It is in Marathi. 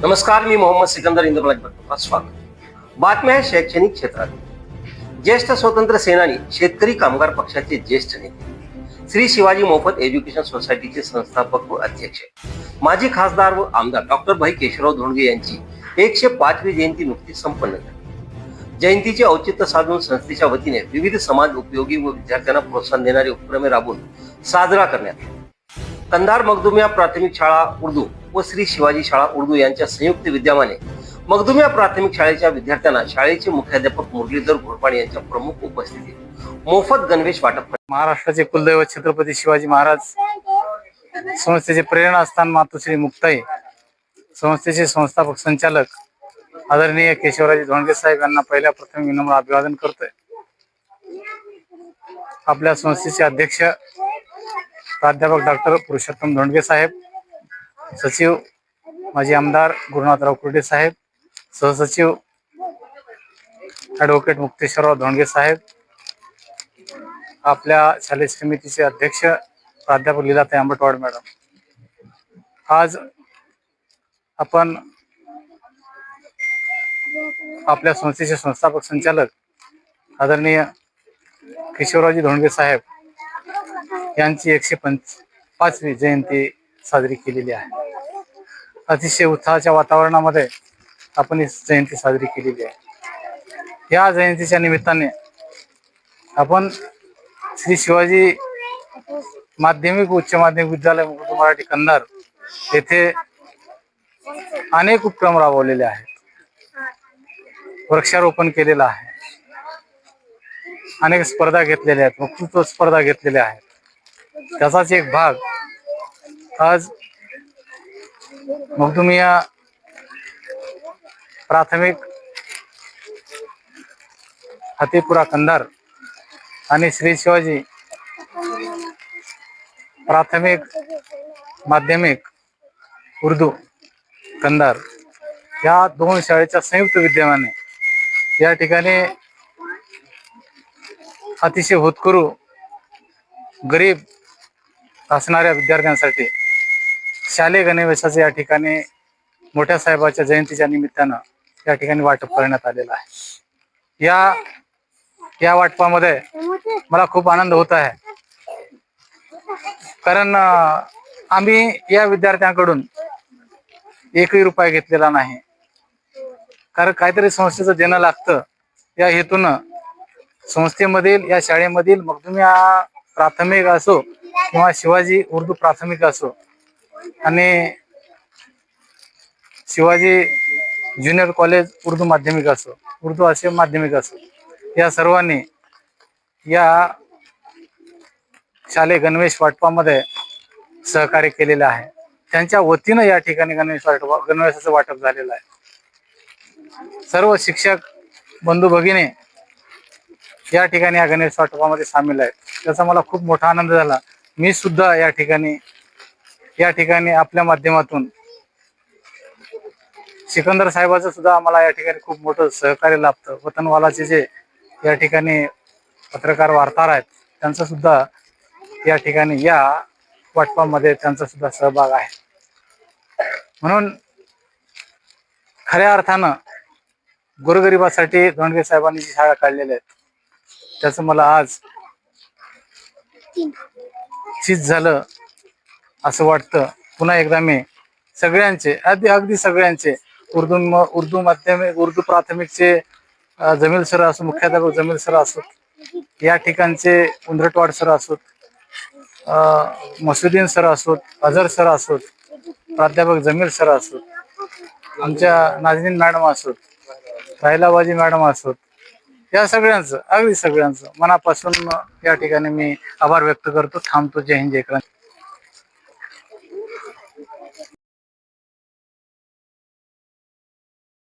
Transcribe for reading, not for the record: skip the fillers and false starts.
नमस्कार, मी मोहम्मद सिकंदर इंद्रपाल स्वागत. बातम्या आहे शैक्षणिक क्षेत्रात. ज्येष्ठ स्वातंत्र्य सेनानी शेतकरी कामगार पक्षाचे ज्येष्ठ नेते श्री शिवाजी मोफत एज्युकेशन सोसायटीचे संस्थापक व अध्यक्ष माजी खासदार व आमदार डॉक्टर भाई केशवराव धोंडगे यांची 105वी जयंती नुकतीच संपन्न झाली. जयंतीचे औचित्य साधून संस्थेच्या वतीने विविध समाज उपयोगी व विद्यार्थ्यांना प्रोत्साहन देणारे उपक्रमे राबवून साजरा करण्यात आला. कंधार मखदुमिया प्राथमिक शाळा उर्दू व श्री शिवाजी शाळा उर्दू यांच्या संयुक्त विद्यमाने मखदुमिया प्राथमिक शाळेच्या विद्यार्थ्यांना शाळेचे मुख्याध्यापक मुरलीधर घोरपाडे यांच्या प्रमुख उपस्थितीत मोफत गणवेश वाटप. महाराष्ट्राचे कुलदैवत छत्रपती शिवाजी महाराज संस्थेचे प्रेरणास्थान मातोश्री मुक्ताई संस्थेचे संस्थापक संचालक आदरणीय केशवराजी धोंडगे साहेब यांना पहिल्या प्रथम विनम्र अभिवादन करतोय. आपल्या संस्थेचे अध्यक्ष प्राध्यापक डॉक्टर पुरुषोत्तम धोंडगे साहेब, सचिव माजी आमदार गुरुनाथराव कुर्डे साहेब, सहसचिव ॲडव्होकेट मुक्तेश्वरराव धोंडगे साहेब, आपल्या शालेय समितीचे अध्यक्ष प्राध्यापक लीलाताई आंबटवाड मॅडम. आज आपण आपल्या संस्थेचे संस्थापक संचालक आदरणीय केशवरावजी धोंडगे साहेब यांची 105वी जयंती साजरी केलेली आहे. अतिशय उत्साहाच्या वातावरणामध्ये आपण ही जयंती साजरी केलेली आहे. या जयंतीच्या निमित्ताने आपण श्री शिवाजी माध्यमिक उच्च माध्यमिक विद्यालय उर्दू मराठी कंधार येथे अनेक उपक्रम राबवलेले आहेत. वृक्षारोपण केलेलं आहे, अनेक स्पर्धा घेतलेल्या आहेत, वक्तृत्व स्पर्धा घेतलेल्या आहेत. त्याचाच एक भाग आज मखदुमिया प्राथमिक हतीपुरा कंधार आणि श्री शिवाजी प्राथमिक माध्यमिक उर्दू कंधार या दोन शाळेच्या संयुक्त विद्यमाने या ठिकाणी अतिशय होतकरू गरीब असणाऱ्या विद्यार्थ्यांसाठी शालेय गणवेशाचे या ठिकाणी मोठ्या साहेबाच्या जयंतीच्या निमित्तानं या ठिकाणी वाटप करण्यात आलेलं आहे. या वाटपामध्ये मला खूप आनंद होत आहे, कारण आम्ही या विद्यार्थ्यांकडून एकही रुपया घेतलेला नाही. कारण काहीतरी संस्थेचं देणं लागतं या हेतून संस्थेमधील या शाळेमधील मखदुमिया प्राथमिक असो किंवा शिवाजी उर्दू प्राथमिक असो आणि शिवाजी ज्युनियर कॉलेज उर्दू माध्यमिक असो, उर्दू असे माध्यमिक असो, या सर्वांनी या शालेय गणवेश वाटपामध्ये सहकार्य केलेलं आहे. त्यांच्या वतीनं या ठिकाणी गणवेशाचं वाटप झालेलं आहे. सर्व शिक्षक बंधू भगिनी या ठिकाणी या गणेश वाटपामध्ये सामील आहेत. त्याचा मला खूप मोठा आनंद झाला. मी सुद्धा या ठिकाणी आपल्या माध्यमातून सिकंदर साहेबाचं सुद्धा आम्हाला या ठिकाणी खूप मोठं सहकार्य लाभतं. वतनवालाचे जे या ठिकाणी पत्रकार वार्ताहर आहेत त्यांचा सुद्धा या ठिकाणी या वाटपामध्ये त्यांचा सुद्धा सहभाग आहे. म्हणून खऱ्या अर्थानं गोरगरिबासाठी धोंडगे साहेबांनी जी शाळा काढलेल्या आहेत त्याचं मला आज चीज झालं असं वाटतं. पुन्हा एकदा मी सगळ्यांचे अगदी सगळ्यांचे उर्दू माध्यमिक उर्दू प्राथमिकचे जमील सर असो, मुख्याध्यापक जमील सर असोत, या ठिकाणचे उंदरटवाड सर असोत, मसुद्दीन सर असोत, अझर सर असोत, प्राध्यापक जमील सर असोत, आमच्या नाजनीन मॅडम असोत, राहिलाबाजी मॅडम असोत, या सगळ्यांचं अगदी सगळ्यांचं मनापासून या ठिकाणी मी आभार व्यक्त करतो. थांबतो. जय हिंद, जय क्रांती.